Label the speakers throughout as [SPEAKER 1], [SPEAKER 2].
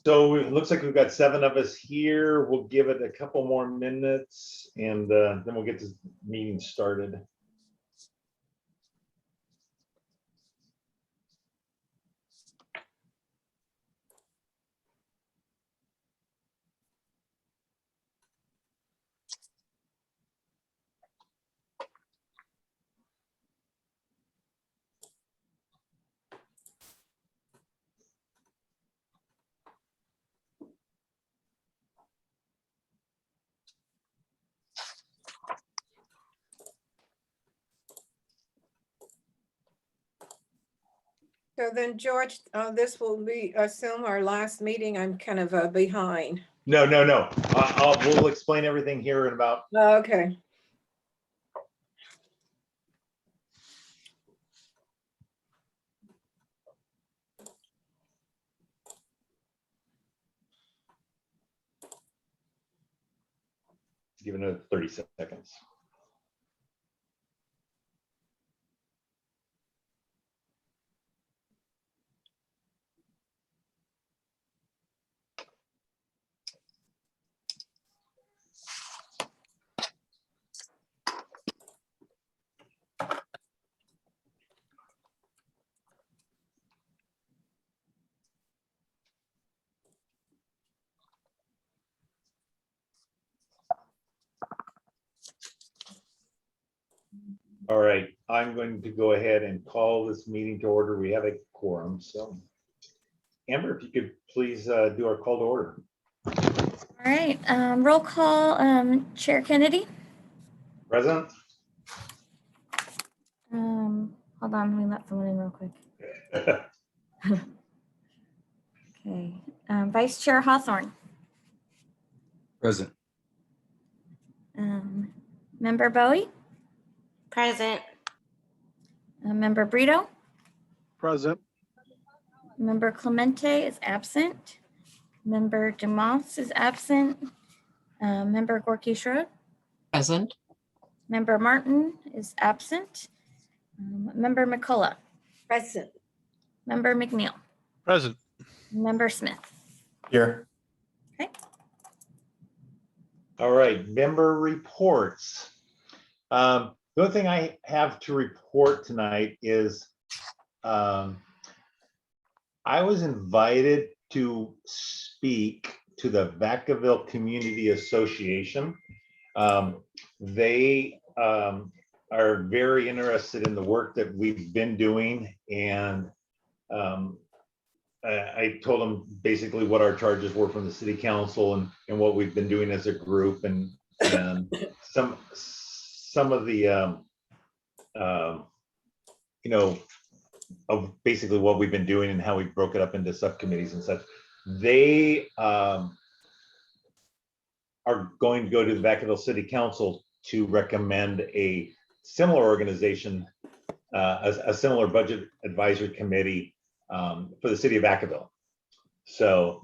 [SPEAKER 1] So it looks like we've got 7 of us here. We'll give it a couple more minutes and then we'll get this meeting started.
[SPEAKER 2] So then, George, this will be, assume our last meeting. I'm kind of behind.
[SPEAKER 1] No. We'll explain everything here in about.
[SPEAKER 2] Okay.
[SPEAKER 1] Give it another 30 seconds. All right, I'm going to go ahead and call this meeting to order. We have a quorum, so. Amber, if you could please do our call to order.
[SPEAKER 3] All right, roll call, Chair Kennedy.
[SPEAKER 1] Present?
[SPEAKER 3] Hold on, let me let someone in real quick. Okay, Vice Chair Hawthorne.
[SPEAKER 4] Present.
[SPEAKER 3] Member Bowie,
[SPEAKER 5] Present.
[SPEAKER 3] Member Brito,
[SPEAKER 6] Present.
[SPEAKER 3] Member Clemente is absent. Member Dumas is absent. Member Gorky Schroed,
[SPEAKER 5] Present.
[SPEAKER 3] Member Martin is absent. Member McCullough,
[SPEAKER 2] Present.
[SPEAKER 3] Member McNeil,
[SPEAKER 6] Present.
[SPEAKER 3] Member Smith.
[SPEAKER 4] Here.
[SPEAKER 3] Okay.
[SPEAKER 1] All right, member reports. The only thing I have to report tonight is I was invited to speak to the Vacaville Community Association. They are very interested in the work that we've been doing, and I told them basically what our charges were from the city council and what we've been doing as a group, and some of the you know, of basically what we've been doing and how we broke it up into subcommittees and such. They are going to go to the Vacaville City Council to recommend a similar organization, a similar budget advisory committee for the city of Vacaville. So,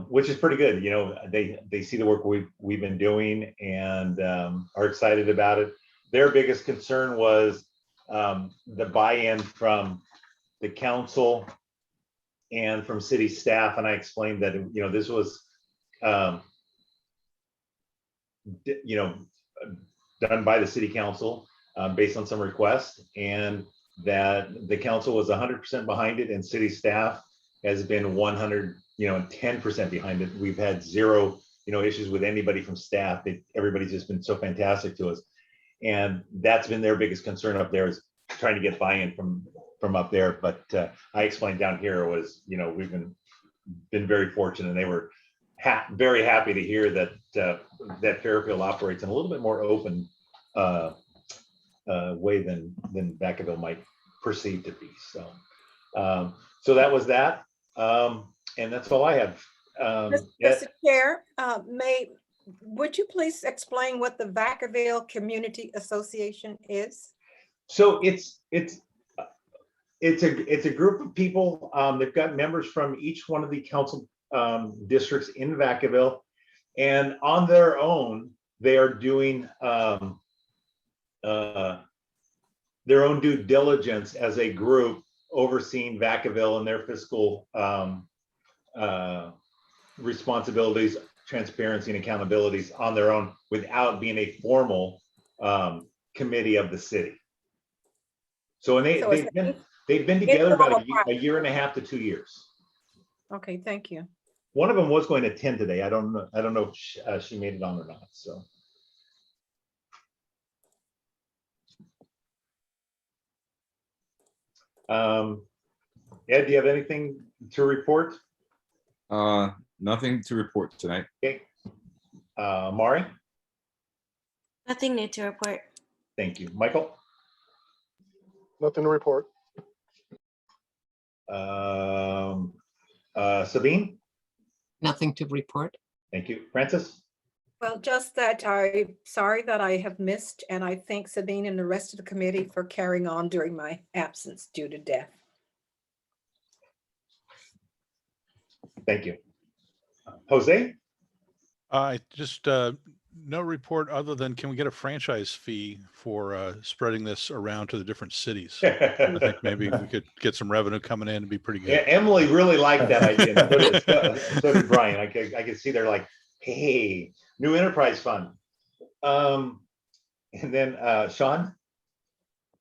[SPEAKER 1] which is pretty good. You know, they see the work we've been doing and are excited about it. Their biggest concern was the buy-in from the council and from city staff, and I explained that, you know, this was you know, done by the city council based on some requests, and that the council was 100% behind it, and city staff has been 110% behind it. We've had zero, you know, issues with anybody from staff. Everybody's just been so fantastic to us, and that's been their biggest concern up there, is trying to get buy-in from up there. But I explained down here was, you know, we've been very fortunate, and they were very happy to hear that that Fairfield operates in a little bit more open way than Vacaville might perceive to be. So so that was that, and that's all I have.
[SPEAKER 2] Mr. Chair, would you please explain what the Vacaville Community Association is?
[SPEAKER 1] So it's a group of people. They've got members from each one of the council districts in Vacaville, and on their own, they are doing their own due diligence as a group, overseeing Vacaville and their fiscal responsibilities, transparency, and accountabilities on their own without being a formal committee of the city. So, and
[SPEAKER 2] So it's
[SPEAKER 1] they've been together about
[SPEAKER 2] informal
[SPEAKER 1] a year and a half to 2 years.
[SPEAKER 2] Okay, thank you.
[SPEAKER 1] One of them was going to attend today. I don't know if she made it on or not. So. Ed, do you have anything to report?
[SPEAKER 4] Nothing to report tonight.
[SPEAKER 1] Okay. Mari?
[SPEAKER 5] Nothing new to report.
[SPEAKER 1] Thank you. Michael?
[SPEAKER 6] Nothing to report.
[SPEAKER 1] Sabine?
[SPEAKER 5] Nothing to report.
[SPEAKER 1] Thank you. Francis?
[SPEAKER 2] Well, just that I'm sorry that I have missed, and I thank Sabine and the rest of the committee for carrying on during my absence due to death.
[SPEAKER 1] Thank you. Jose?
[SPEAKER 6] I just, no report other than can we get a franchise fee for spreading this around to the different cities? I think maybe we could get some revenue coming in and be pretty
[SPEAKER 1] Yeah,
[SPEAKER 6] good.
[SPEAKER 1] Emily really liked that idea. So did Brian. I could see they're like, hey, new enterprise fund. And then Sean?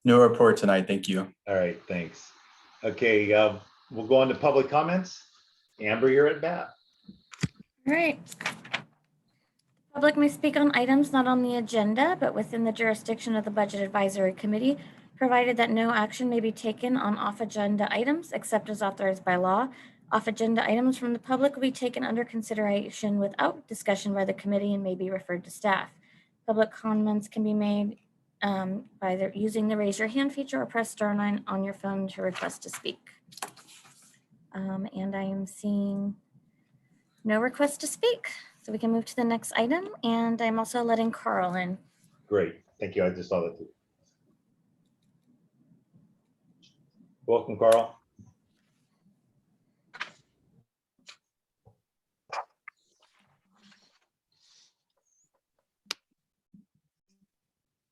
[SPEAKER 4] No report tonight. Thank you.
[SPEAKER 1] All right, thanks. Okay, we'll go on to public comments. Amber, you're at bat.
[SPEAKER 3] All right. Public may speak on items not on the agenda, but within the jurisdiction of the Budget Advisory Committee, provided that no action may be taken on off-agenda items except as authorized by law. Off-agenda items from the public will be taken under consideration without discussion by the committee and may be referred to staff. Public comments can be made by either using the raise your hand feature or press star 9 on your phone to request to speak. And I am seeing no request to speak, so we can move to the next item. And I'm also letting Carl in.
[SPEAKER 1] Great, thank you. I just saw that too. Welcome, Carl.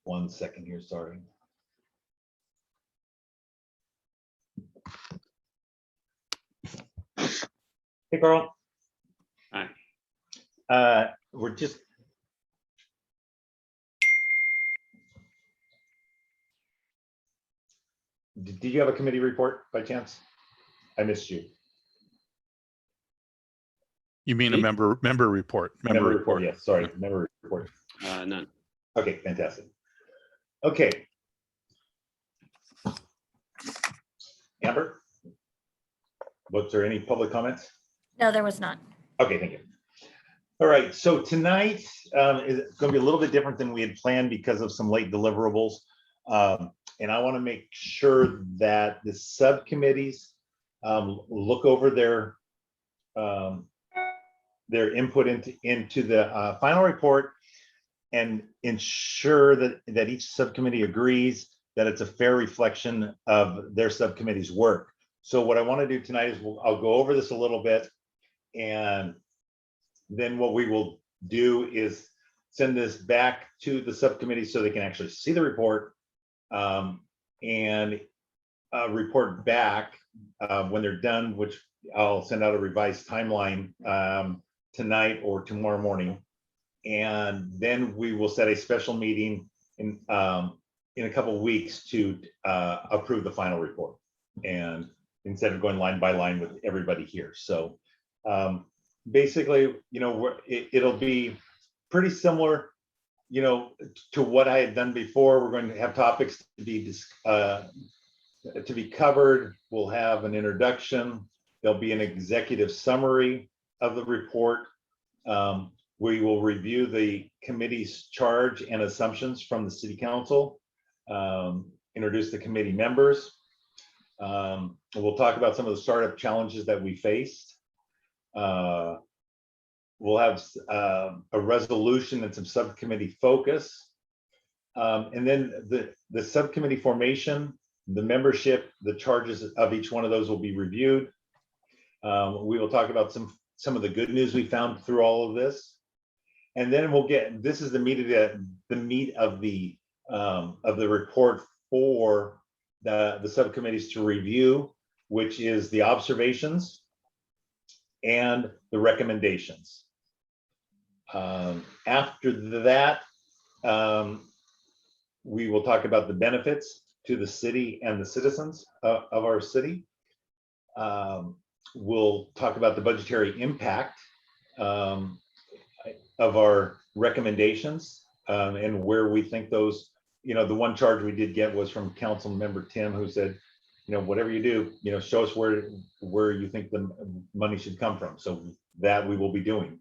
[SPEAKER 1] One second here, sorry. Hey, Carl.
[SPEAKER 7] Hi.
[SPEAKER 1] We're just. Did you have a committee report by chance? I missed you.
[SPEAKER 6] You mean a
[SPEAKER 7] Me?
[SPEAKER 6] member report?
[SPEAKER 1] Member report, yes, sorry, member report.
[SPEAKER 7] None.
[SPEAKER 1] Okay, fantastic. Okay. Amber? Was there any public comments?
[SPEAKER 3] No, there was not.
[SPEAKER 1] Okay, thank you. All right, so tonight is going to be a little bit different than we had planned because of some late deliverables. And I want to make sure that the subcommittees look over their input into the final report and ensure that each subcommittee agrees that it's a fair reflection of their subcommittee's work. So what I want to do tonight is I'll go over this a little bit, and then what we will do is send this back to the subcommittee so they can actually see the report and report back when they're done, which I'll send out a revised timeline tonight or tomorrow morning. And then we will set a special meeting in a couple of weeks to approve the final report, and instead of going line by line with everybody here. So basically, it'll be pretty similar, to what I had done before. We're going to have topics to be covered. We'll have an introduction. There'll be an executive summary of the report. We will review the committee's charge and assumptions from the city council, introduce the committee members. We'll talk about some of the startup challenges that we faced. We'll have a resolution and some subcommittee focus. And then the subcommittee formation, the membership, the charges of each one of those will be reviewed. We will talk about some of the good news we found through all of this. And then this is the meat of the report for the subcommittees to review, which is the observations, and the recommendations. After that, we will talk about the benefits to the city and the citizens of our city. We'll talk about the budgetary impact of our recommendations and where we think those, the one charge we did get was from Council Member Tim, who said, whatever you do, show us where you think the money should come from. So that we will be doing.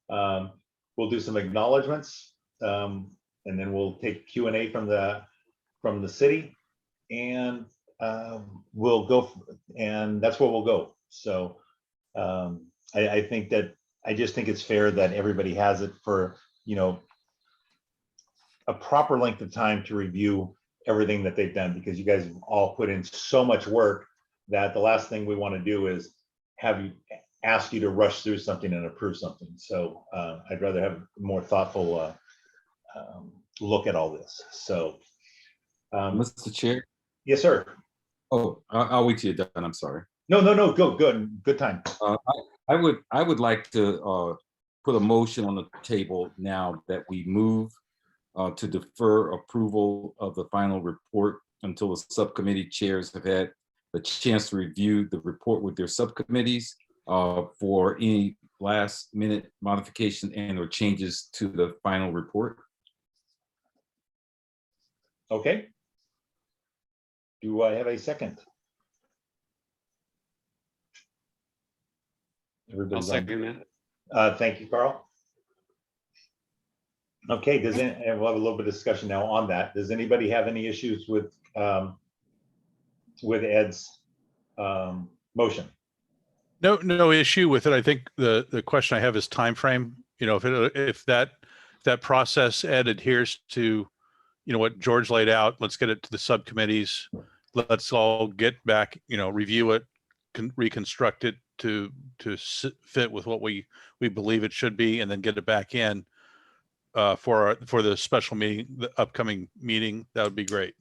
[SPEAKER 1] We'll do some acknowledgements, and then we'll take Q&A from the city, and we'll go, and that's where we'll go. So I think that I just think it's fair that everybody has it for a proper length of time to review everything that they've done, because you guys have all put in so much work that the last thing we want to do is ask you to rush through something and approve something. So I'd rather have a more thoughtful look at all this. So
[SPEAKER 4] Mr. Chair.
[SPEAKER 1] yes, sir.
[SPEAKER 4] Oh, I'll wait till you're done. I'm sorry.
[SPEAKER 1] No, go, good time.
[SPEAKER 4] I would like to put a motion on the table now that we move to defer approval of the final report until the subcommittee chairs have had the chance to review the report with their subcommittees for any last minute modification and or changes to the final report.
[SPEAKER 1] Okay. Do I have a second?
[SPEAKER 7] I'll
[SPEAKER 1] Everybody's on.
[SPEAKER 7] second that.
[SPEAKER 1] Thank you, Carl. Okay, and we'll have a little bit of discussion now on that. Does anybody have any issues with Ed's motion?
[SPEAKER 6] No issue with it. I think the question I have is time frame. If that process, Ed, adheres to what George laid out, let's get it to the subcommittees. Let's all get back, review it, reconstruct it to fit with what we believe it should be, and then get it back in for the special meeting, the upcoming meeting. That would be great.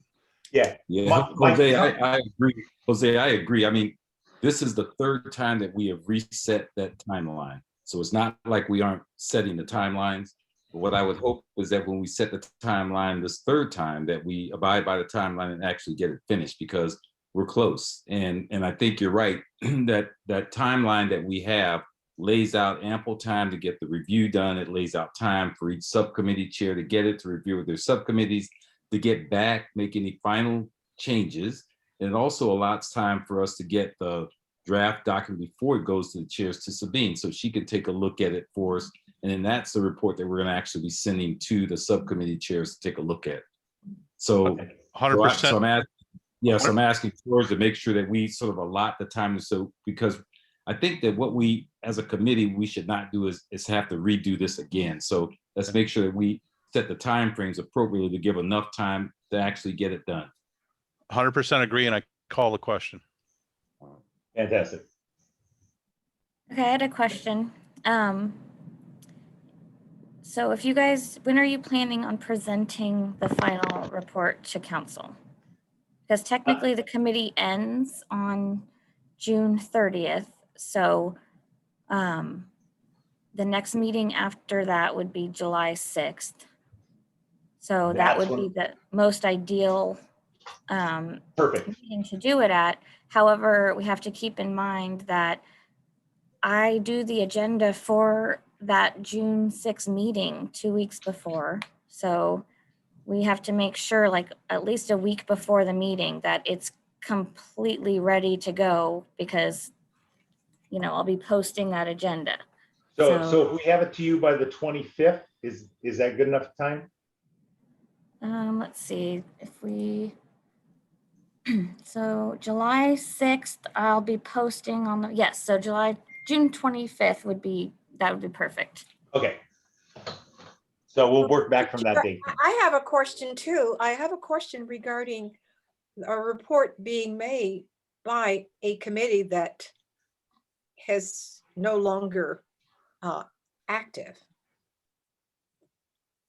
[SPEAKER 1] Yeah.
[SPEAKER 4] Yeah, Jose, I agree. Jose, I agree. I mean, this is the third time that we have reset that timeline. So it's not like we aren't setting the timelines. But what I would hope is that when we set the timeline this third time, that we abide by the timeline and actually get it finished, because we're close. And I think you're right that timeline that we have lays out ample time to get the review done. It lays out time for each subcommittee chair to get it, to review with their subcommittees, to get back, make any final changes. And it also allows time for us to get the draft document before it goes to the chairs, to Sabine, so she can take a look at it for us. And then that's the report that we're going to actually be sending to the subcommittee chairs to take a look at. So
[SPEAKER 6] 100%.
[SPEAKER 4] I'm asking George to make sure that we sort of allot the time, because I think that what we as a committee we should not do is have to redo this again. So let's make sure that we set the timeframes appropriately to give enough time to actually get it done.
[SPEAKER 6] 100% agree, and I call the question.
[SPEAKER 1] Fantastic.
[SPEAKER 3] Okay, I had a question. So if you guys, when are you planning on presenting the final report to council? Because technically the committee ends on June 30th. So the next meeting after that would be July 6th. So that would be the most ideal
[SPEAKER 1] Perfect.
[SPEAKER 3] meeting to do it at. However, we have to keep in mind that I do the agenda for that June 6th meeting 2 weeks before. So we have to make sure, like at least a week before the meeting, that it's completely ready to go, because I'll be posting that agenda.
[SPEAKER 1] So if we have it to you by the 25th, is that good enough time?
[SPEAKER 3] Let's see if we, so July 6th, I'll be posting on the, yes, so June 25th would be perfect.
[SPEAKER 1] Okay. So we'll work back from that date.
[SPEAKER 2] I have a question too. I have a question regarding a report being made by a committee that has no longer active.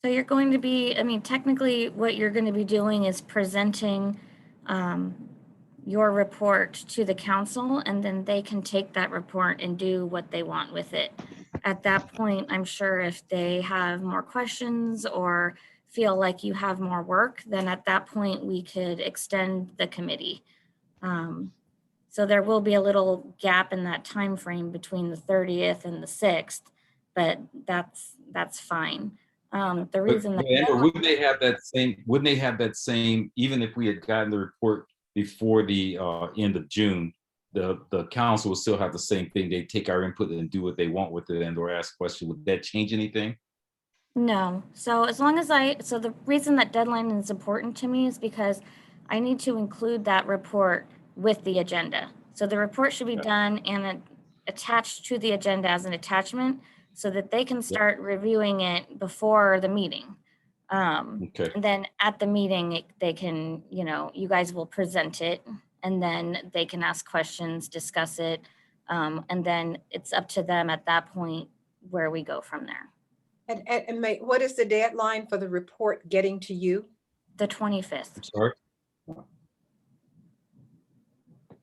[SPEAKER 3] So you're going to be, technically what you're going to be doing is presenting your report to the council, and then they can take that report and do what they want with it. At that point, I'm sure if they have more questions or feel like you have more work, then at that point we could extend the committee. So there will be a little gap in that time frame between the 30th and the 6th, but that's fine. The
[SPEAKER 4] But,
[SPEAKER 3] reason that
[SPEAKER 4] Amber, wouldn't they have that same, even if we had gotten the report before the end of June, the council will still have the same thing. They take our input and do what they want with it and or ask questions. Would that change anything?
[SPEAKER 3] No. So as long as so the reason that deadline is important to me is because I need to include that report with the agenda. So the report should be done and attached to the agenda as an attachment so that they can start reviewing it before the meeting.
[SPEAKER 4] Okay.
[SPEAKER 3] And then at the meeting, they can, you guys will present it and then they can ask questions, discuss it. And then it's up to them at that point where we go from there.
[SPEAKER 2] And what is the deadline for the report getting to you?
[SPEAKER 3] The 25th.
[SPEAKER 4] Sorry.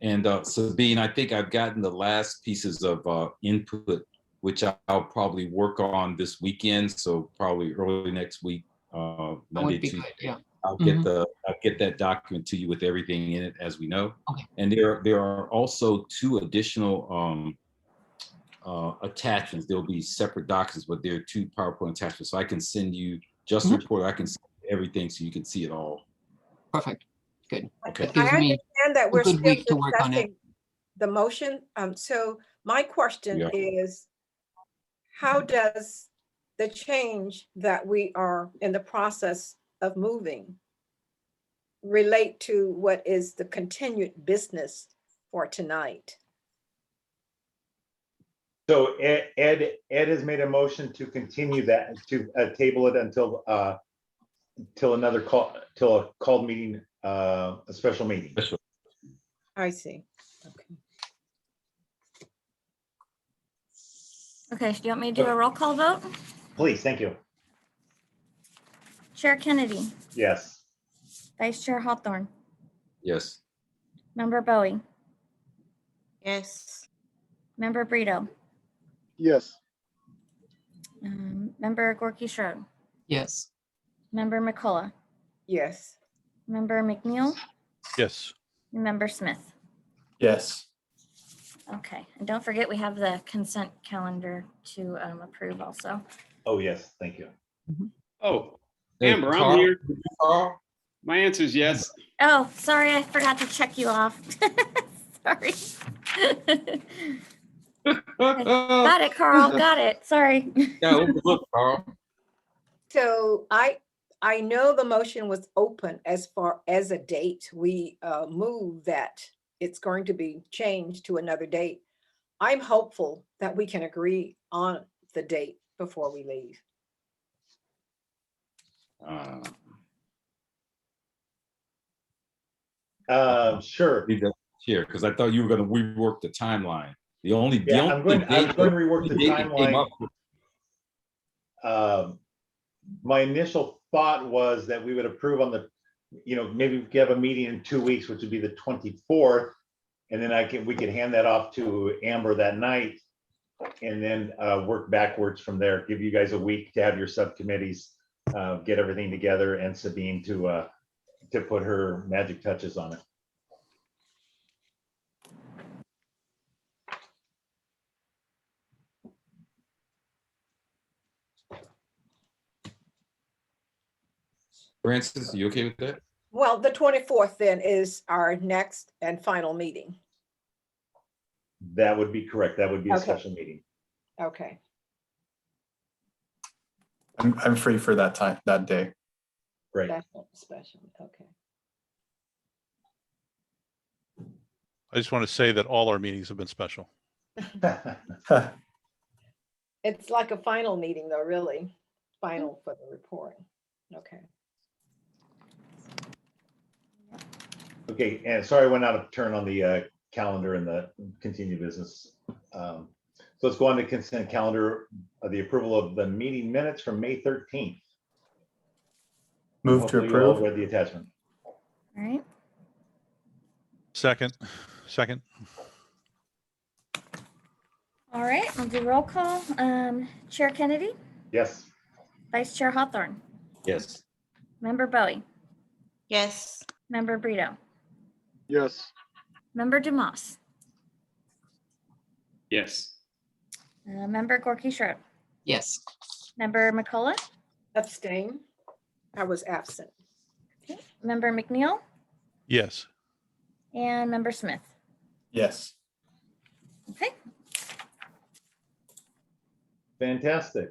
[SPEAKER 4] And Sabine, I think I've gotten the last pieces of input, which I'll probably work on this weekend. So probably early next week,
[SPEAKER 5] That
[SPEAKER 4] Monday,
[SPEAKER 5] would be
[SPEAKER 4] Tuesday.
[SPEAKER 5] good, yeah.
[SPEAKER 4] I'll get that document to you with everything in it as we know.
[SPEAKER 5] Okay.
[SPEAKER 4] And there are also 2 additional attachments. There'll be separate documents, but there are 2 PowerPoint attachments. So I can send you just the report. I can send everything so you can see it all.
[SPEAKER 5] Perfect, good.
[SPEAKER 4] Okay.
[SPEAKER 5] That gives
[SPEAKER 2] I
[SPEAKER 5] me
[SPEAKER 2] understand that
[SPEAKER 5] a
[SPEAKER 2] we're
[SPEAKER 5] good
[SPEAKER 2] still
[SPEAKER 5] week to work on it.
[SPEAKER 2] discussing the motion. So my question
[SPEAKER 4] Yeah.
[SPEAKER 2] is, how does the change that we are in the process of moving relate to what is the continued business for tonight?
[SPEAKER 1] So Ed has made a motion to continue that, to table it until another call, till a called meeting, a special meeting.
[SPEAKER 2] I see. Okay.
[SPEAKER 3] Okay, do you want me to do a roll call vote?
[SPEAKER 1] Please, thank you.
[SPEAKER 3] Chair Kennedy,
[SPEAKER 1] Yes.
[SPEAKER 3] Vice Chair Hawthorne,
[SPEAKER 4] Yes.
[SPEAKER 3] Member Bowie,
[SPEAKER 5] Yes.
[SPEAKER 3] Member Brito,
[SPEAKER 7] Yes.
[SPEAKER 3] Member Gorky Schroed,
[SPEAKER 5] Yes.
[SPEAKER 3] Member McCullough,
[SPEAKER 2] Yes.
[SPEAKER 3] Member McNeil,
[SPEAKER 6] Yes.
[SPEAKER 3] and Member Smith.
[SPEAKER 7] Yes.
[SPEAKER 3] Okay, and don't forget we have the consent calendar to approve also.
[SPEAKER 1] Oh, yes, thank you.
[SPEAKER 8] Oh,
[SPEAKER 4] Hey,
[SPEAKER 8] Amber, I'm
[SPEAKER 4] Carl,
[SPEAKER 8] here.
[SPEAKER 4] did you call?
[SPEAKER 8] My answer is yes.
[SPEAKER 3] Oh, sorry, I forgot to check you off. Sorry. Got it, Carl, got it, sorry.
[SPEAKER 4] Yeah, overlook, Carl.
[SPEAKER 2] So I know the motion was open as far as a date. We moved that it's going to be changed to another date. I'm hopeful that we can agree on the date before we leave.
[SPEAKER 1] Sure.
[SPEAKER 4] Leave that here, because I thought you were gonna rework the timeline. The only
[SPEAKER 1] Yeah, I was going to rework the
[SPEAKER 4] date we came
[SPEAKER 1] timeline.
[SPEAKER 4] up with-
[SPEAKER 1] My initial thought was that we would approve on the, maybe we could have a meeting in 2 weeks, which would be the 24th. And then we could hand that off to Amber that night and then work backwards from there. Give you guys a week to have your subcommittees, get everything together, and Sabine to put her magic touches on it.
[SPEAKER 4] Francis, are you okay with that?
[SPEAKER 2] Well, the 24th then is our next and final meeting.
[SPEAKER 1] That would be correct. That would be a
[SPEAKER 2] Okay.
[SPEAKER 1] special meeting.
[SPEAKER 2] Okay.
[SPEAKER 7] I'm free for that time, that day.
[SPEAKER 1] Great.
[SPEAKER 2] That's not special. Okay.
[SPEAKER 6] I just want to say that all our meetings have been special.
[SPEAKER 2] It's like a final meeting though, really. Final for the report. Okay.
[SPEAKER 1] Okay, and sorry, I went out of turn on the calendar and the continued business. So let's go on to consent calendar, the approval of the meeting minutes from May 13th.
[SPEAKER 7] Move to
[SPEAKER 1] Hopefully you all
[SPEAKER 7] approve.
[SPEAKER 1] read the attachment.
[SPEAKER 3] All right,
[SPEAKER 6] Second.
[SPEAKER 3] All right, I'll do roll call. Chair Kennedy,
[SPEAKER 1] Yes.
[SPEAKER 3] Vice Chair Hawthorne,
[SPEAKER 4] Yes.
[SPEAKER 3] Member Bowie,
[SPEAKER 5] Yes.
[SPEAKER 3] Member Brito,
[SPEAKER 7] Yes.
[SPEAKER 3] Member Dumas,
[SPEAKER 8] Yes.
[SPEAKER 3] Member Gorky Schroed,
[SPEAKER 5] Yes.
[SPEAKER 3] Member McCullough,
[SPEAKER 2] Abstain. I was absent.
[SPEAKER 3] Member McNeil,
[SPEAKER 6] Yes.
[SPEAKER 3] and Member Smith.
[SPEAKER 7] Yes.
[SPEAKER 3] Okay,
[SPEAKER 1] Fantastic.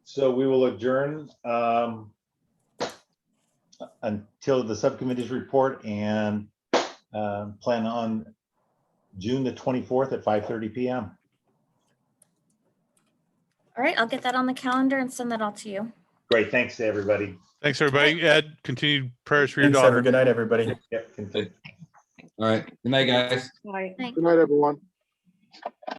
[SPEAKER 1] So we will adjourn until the subcommittee's report and plan on June the 24th at 5:30 PM.
[SPEAKER 3] all right, I'll get that on the calendar and send that all to you.
[SPEAKER 1] Great, thanks to everybody.
[SPEAKER 6] Thanks, everybody. Ed, continued prayers for your
[SPEAKER 7] Thanks, have a
[SPEAKER 6] daughter.
[SPEAKER 7] good night, everybody.
[SPEAKER 1] Yep. continue.
[SPEAKER 4] All right. Good night, guys.
[SPEAKER 2] Right.
[SPEAKER 3] Thank-
[SPEAKER 7] Good night, everyone.